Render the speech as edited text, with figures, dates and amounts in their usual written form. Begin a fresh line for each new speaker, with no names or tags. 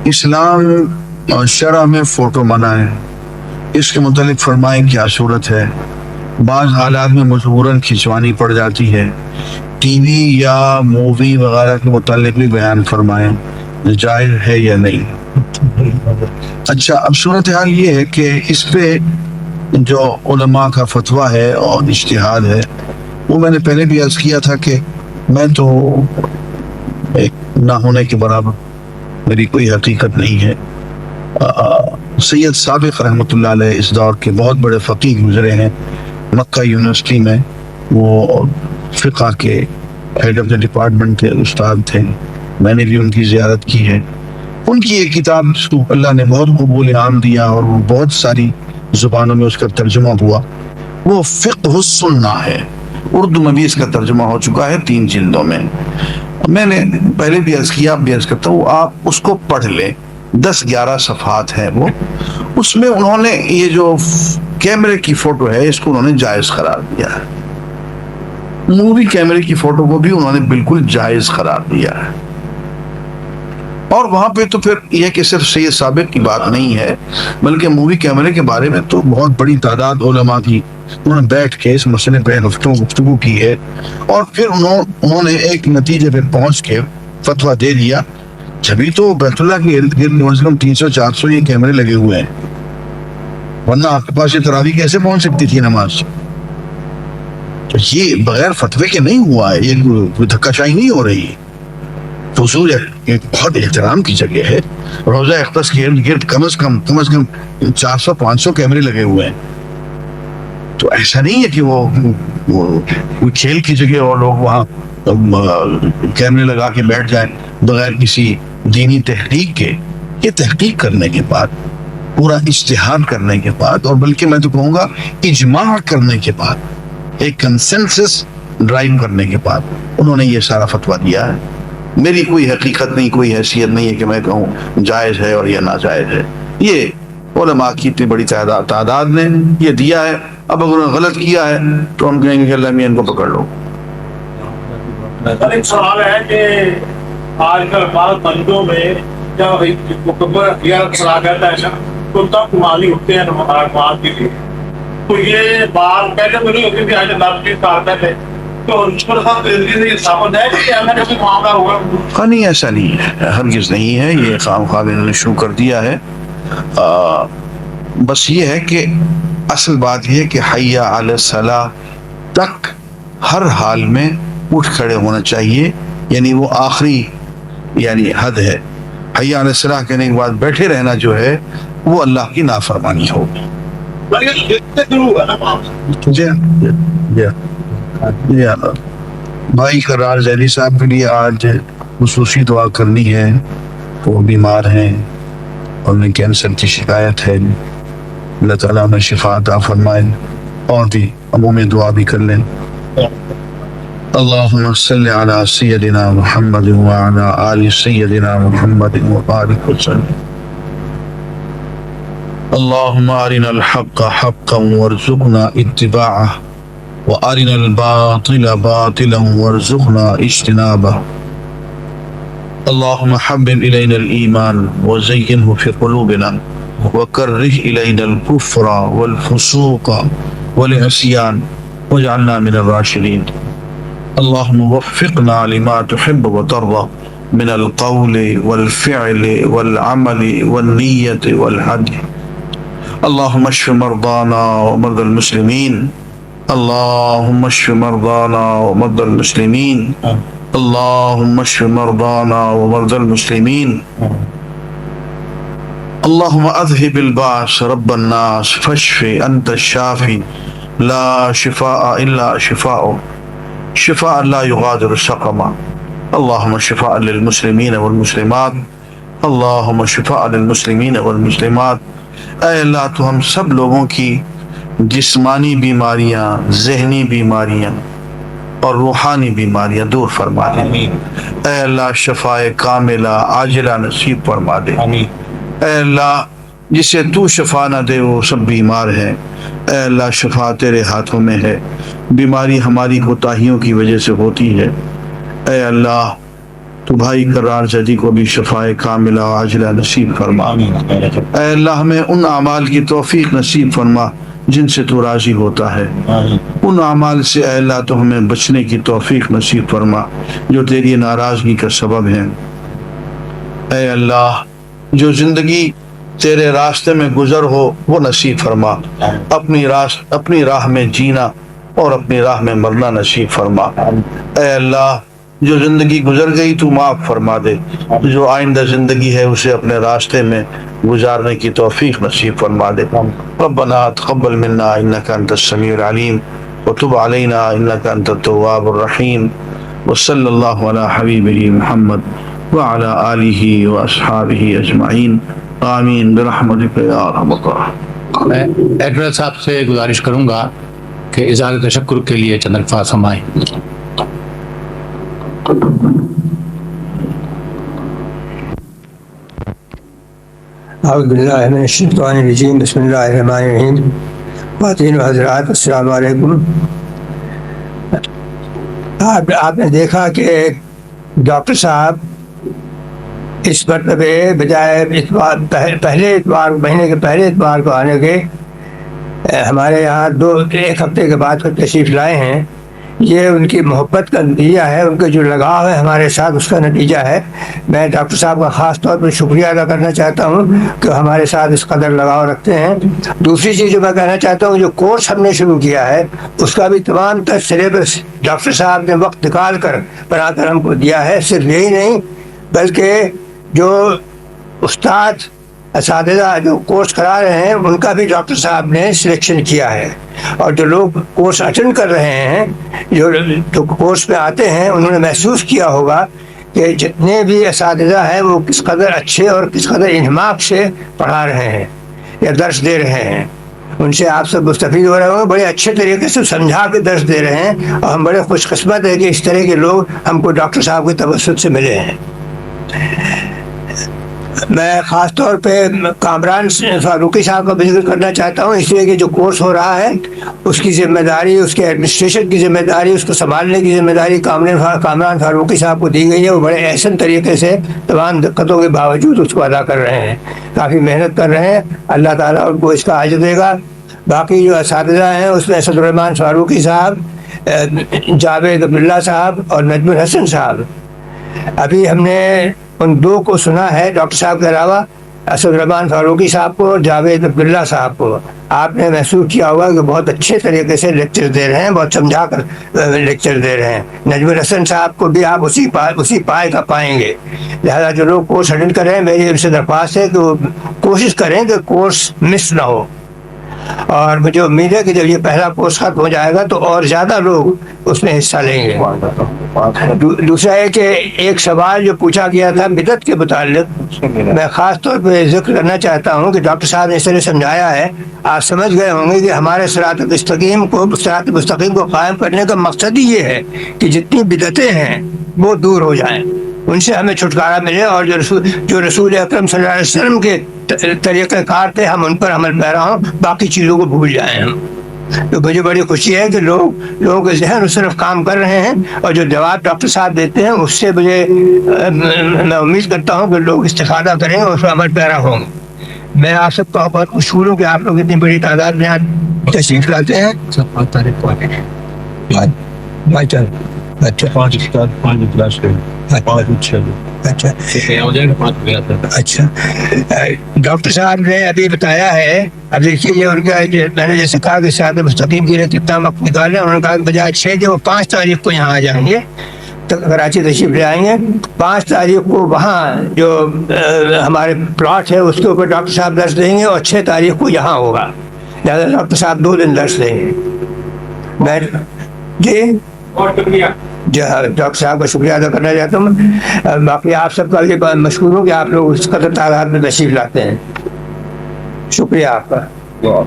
اسلام شرع میں فوٹو منع ہے، اس کے متعلق فرمائیں کیا صورت ہے؟ بعض حالات میں مجبوراً کھنچوانی پڑ جاتی ہے، ٹی وی یا مووی وغیرہ کے متعلق بھی بیان فرمائیں، جائز ہے یا نہیں؟ اچھا، اب صورتحال یہ ہے کہ اس پہ جو علماء کا فتویٰ ہے اور اجتہاد ہے، وہ میں نے پہلے بھی عرض کیا تھا کہ میں تو ایک نہ ہونے کے برابر، میری کوئی حقیقت نہیں ہے۔ سید سابق رحمۃ اللہ علیہ اس دور کے بہت بڑے فقیہ گزرے ہیں، مکہ یونیورسٹی میں وہ فقہ کے ہیڈ آف دا ڈپارٹمنٹ تھے، استاد تھے، میں نے بھی ان کی زیارت کی ہے۔ ان کی ایک کتاب جس کو اللہ نے بہت قبول عام دیا اور وہ بہت ساری زبانوں میں اس کا ترجمہ ہوا، وہ فقہ السنہ ہے، اردو میں بھی اس کا ترجمہ ہو چکا ہے 3 جلدوں میں۔ میں نے پہلے بھی عرض کیا، اب بھی عرض کرتا ہوں، آپ اس کو پڑھ لیں، 10-11 صفحات ہیں وہ، اس میں انہوں نے یہ جو کیمرے کی فوٹو ہے اس کو انہوں نے جائز قرار دیا ہے، مووی کیمرے کی فوٹو کو بھی انہوں نے بالکل جائز قرار دیا ہے۔ اور وہاں پہ تو پھر یہ کہ صرف سید سابق کی بات نہیں ہے، بلکہ مووی کیمرے کے بارے میں تو بہت بڑی تعداد علماء کی انہوں نے بیٹھ کے اس مسئلے پہ گفتگو کی ہے، اور پھر انہوں نے ایک نتیجے پہ پہنچ کے فتویٰ دے دیا۔ جبھی تو بیت اللہ کے ارد گرد کم سے کم 300-400 یہ کیمرے لگے ہوئے ہیں، ورنہ آپ کے پاس یہ تراویح کیسے پہنچ سکتی تھی نماز؟ تو یہ بغیر فتوے کے نہیں ہوا ہے، یہ کوئی دھکا شاہی نہیں ہو رہی ہے۔ حضور ایک بہت احترام کی جگہ ہے، روضہ اقدس کے ارد گرد کم از کم 400-500 کیمرے لگے ہوئے ہیں، تو ایسا نہیں ہے کہ وہ کوئی کھیل کی جگہ اور لوگ وہاں کیمرے لگا کے بیٹھ جائیں بغیر کسی دینی تحقیق کے۔ یہ تحقیق کرنے کے بعد، پورا اجتہاد کرنے کے بعد، اور بلکہ میں تو کہوں گا اجماع کرنے کے بعد، ایک کنسنسس ڈرائیو کرنے کے بعد انہوں نے یہ سارا فتویٰ دیا ہے۔ میری کوئی حقیقت نہیں، کوئی حیثیت نہیں ہے کہ میں کہوں جائز ہے اور یہ ناجائز ہے۔ یہ علماء کی اتنی بڑی تعداد نے یہ دیا ہے، اب اگر انہوں نے غلط کیا ہے تو ہم کہیں گے کہ اللہ میاں ان کو پکڑ لو۔
ایک سوال ہے کہ آج کل بعض بندوں میں جب مکمل اختیار چلا جاتا ہے نا تو تب مالی ہوتے ہیں نماز کے لیے، تو یہ بات پہلے تو نہیں ہوتی تھی، آج 10-20 سال پہلے، تو اس پر ساتھ یہ ثابت ہے کہ اگر کوئی معاملہ ہوگا؟
نہیں، ایسا نہیں ہے، ہرگز نہیں ہے، یہ خواہ انہوں نے شروع کر دیا ہے۔ بس یہ ہے کہ اصل بات یہ ہے کہ حی علی الصلاۃ تک ہر حال میں اٹھ کھڑے ہونا چاہیے، یعنی وہ آخری یعنی حد ہے۔ حی علی الصلاۃ کہنے کے بعد بیٹھے رہنا جو ہے وہ اللہ کی نافرمانی ہوگی۔ بھائی قرار ذیلی صاحب کے لیے آج خصوصی دعا کرنی ہے، وہ بیمار ہیں اور انہیں کینسر کی شکایت ہے، اللہ تعالیٰ انہیں شفا عطا فرمائے، اور بھی عمومی دعا بھی کر لیں۔ اللہم صلی علی سیدنا محمد وعلی آل سیدنا محمد وبارک وسلم۔ اللہم ارنا الحق حقا وارزقنا اتباعہ وارنا الباطل باطلا وارزقنا اجتنابہ۔ اللہم حبب الینا الایمان وزینہ فی قلوبنا وکرہ الینا الکفر والفسوق والعصیان واجعلنا من الراشدین۔ اللہم وفقنا لما تحب وترضى من القول والفعل والعمل والنیت والحج۔ اللہم اشف مرضانا ومرضى المسلمین، اللہم اشف مرضانا ومرضى المسلمین، اللہم اشف مرضانا ومرضى المسلمین۔ اللہم اذہب الباس رب الناس فاشف انت الشافی لا شفاء الا شفاؤک شفاء لا یغادر سقما۔ اللہم شفاء للمسلمین والمسلمات، اللہم شفاء للمسلمین والمسلمات۔ اے اللہ تو ہم سب لوگوں کی جسمانی بیماریاں، ذہنی بیماریاں اور روحانی بیماریاں دور فرما دے۔ اے اللہ شفائے کاملہ عاجلہ نصیب فرما دے۔ اے اللہ جسے تو شفا نہ دے وہ سب بیمار ہیں، اے اللہ شفا تیرے ہاتھوں میں ہے، بیماری ہماری کوتاہیوں کی وجہ سے ہوتی ہے۔ اے اللہ تو بھائی قرار جدی کو بھی شفائے کاملہ و عاجلہ نصیب فرما۔ اے اللہ ہمیں ان اعمال کی توفیق نصیب فرما جن سے تو راضی ہوتا ہے، ان اعمال سے اے اللہ تو ہمیں بچنے کی توفیق نصیب فرما جو تیری ناراضگی کا سبب ہیں۔ اے اللہ جو زندگی تیرے راستے میں گزر ہو وہ نصیب فرما، اپنی راہ میں جینا اور اپنی راہ میں مرنا نصیب فرما۔ اے اللہ جو زندگی گزر گئی تو معاف فرما دے، جو آئندہ زندگی ہے اسے اپنے راستے میں گزارنے کی توفیق نصیب فرما دے۔ ربنا تقبل منا انک انت السمیع العلیم وتب علینا انک انت التواب الرحیم، وصلی اللہ علی حبیبہ محمد وعلی آلہ واصحابہ اجمعین، آمین برحمتک یا ارحم الراحمین۔
میں ایڈریس صاحب سے گزارش کروں گا کہ اظہار تشکر کے لیے چند الفاظ فرمائیں۔
اعوذ باللہ من الشیطان الرجیم، بسم اللہ الرحمن الرحیم۔ خواتین و حضرات السلام علیکم۔ آپ نے دیکھا کہ ڈاکٹر صاحب اس مرتبہ بجائے پہلے اتوار مہینے کے پہلے اتوار کو آنے کے ہمارے یہاں ایک ہفتے کے بعد تشریف لائے ہیں۔ یہ ان کی محبت کا نتیجہ ہے، ان کا جو لگاؤ ہے ہمارے ساتھ اس کا نتیجہ ہے۔ میں ڈاکٹر صاحب کا خاص طور پر شکریہ ادا کرنا چاہتا ہوں کہ ہمارے ساتھ اس قدر لگاؤ رکھتے ہیں۔ دوسری چیز جو میں کہنا چاہتا ہوں، جو کورس ہم نے شروع کیا ہے اس کا بھی تمام تر سلیبس ڈاکٹر صاحب نے وقت نکال کر بنا کر ہم کو دیا ہے۔ صرف یہی نہیں بلکہ جو استاد اساتذہ جو کورس کرا رہے ہیں ان کا بھی ڈاکٹر صاحب نے سلیکشن کیا ہے، اور جو لوگ کورس اٹینڈ کر رہے ہیں، جو کورس پہ آتے ہیں، انہوں نے محسوس کیا ہوگا کہ جتنے بھی اساتذہ ہیں وہ کس قدر اچھے اور کس قدر انہماک سے پڑھا رہے ہیں یا درس دے رہے ہیں۔ ان سے آپ سب مستفید ہو رہے ہوں گے، بڑے اچھے طریقے سے سمجھا کے درس دے رہے ہیں، اور ہم بڑے خوش قسمت ہیں کہ اس طرح کے لوگ ہم کو ڈاکٹر صاحب کے توسط سے ملے ہیں۔ میں خاص طور پہ کامران فاروقی صاحب کا بھی ذکر کرنا چاہتا ہوں، اس لیے کہ جو کورس ہو رہا ہے اس کی ذمہ داری، اس کے ایڈمنسٹریشن کی ذمہ داری، اس کو سنبھالنے کی ذمہ داری کامران فاروقی صاحب کو دی گئی ہے۔ وہ بڑے احسن طریقے سے تمام دقتوں کے باوجود اس کو ادا کر رہے ہیں، کافی محنت کر رہے ہیں۔ اللہ تعالیٰ ان کو اس کا اجر دے گا۔ باقی جو اساتذہ ہیں اس میں اسد الرحمان فاروقی صاحب، جاوید عبداللہ صاحب اور نجم الحسن صاحب، ابھی ہم نے ان دو کو سنا ہے ڈاکٹر صاحب کے علاوہ، اسد الرحمان فاروقی صاحب کو اور جاوید عبداللہ صاحب کو۔ آپ نے محسوس کیا ہوگا کہ بہت اچھے طریقے سے لیکچر دے رہے ہیں، بہت سمجھا کر لیکچر دے رہے ہیں۔ نجم الحسن صاحب کو بھی آپ اسی پائے کا پائیں گے۔ لہذا جو لوگ کورس اٹینڈ کر رہے ہیں، میری ان سے درخواست ہے کہ وہ کوشش کریں کہ کورس مس نہ ہو، اور مجھے امید ہے کہ جب یہ پہلا کورس ختم ہو جائے گا تو اور زیادہ لوگ اس میں حصہ لیں گے۔ دوسرا ہے کہ ایک سوال جو پوچھا گیا تھا بدعت کے متعلق، میں خاص طور پہ ذکر کرنا چاہتا ہوں کہ ڈاکٹر صاحب نے اس طرح سمجھایا ہے، آپ سمجھ گئے ہوں گے کہ ہمارے صراط مستقیم کو قائم کرنے کا مقصد ہی یہ ہے کہ جتنی بدعتیں ہیں وہ دور ہو جائیں، ان سے ہمیں چھٹکارا ملے، اور جو رسول اکرم صلی اللہ علیہ وسلم کے طریقہ کار تھے ہم ان پر عمل پیرا ہوں، باقی چیزوں کو بھول جائیں ہم۔ تو مجھے بڑی خوشی ہے کہ لوگوں کے ذہن اس طرف کام کر رہے ہیں، اور جو جواب ڈاکٹر صاحب دیتے ہیں اس سے میں امید کرتا ہوں کہ لوگ استفادہ کریں اور اس پر عمل پیرا ہوں۔ میں آپ سب کا بہت مشہور ہوں کہ آپ لوگ اتنی بڑی تعداد میں تشریف لاتے ہیں۔ اچھا، ڈاکٹر صاحب نے ابھی بتایا ہے، اب دیکھیے یہ ان کا میں نے جیسے کہا کہ صراط مستقیم کے لیے کتنا وقت نکالے، انہوں نے کہا کہ بجائے 6 وہ 5 تاریخ کو یہاں آ جائیں گے، کراچی تشریف لے آئیں گے۔ 5 تاریخ کو وہاں جو ہمارے پلاٹ ہے اس کے اوپر ڈاکٹر صاحب درس دیں گے، اور 6 تاریخ کو یہاں ہوگا، لہٰذا ڈاکٹر صاحب 2 دن درس دیں گے۔ میں جی ڈاکٹر صاحب کا شکریہ ادا کرنا چاہتا ہوں۔ باقی آپ سب کا بھی مشکور ہوں کہ آپ لوگ اس قدر تعداد میں تشریف لاتے ہیں، شکریہ آپ کا۔
اور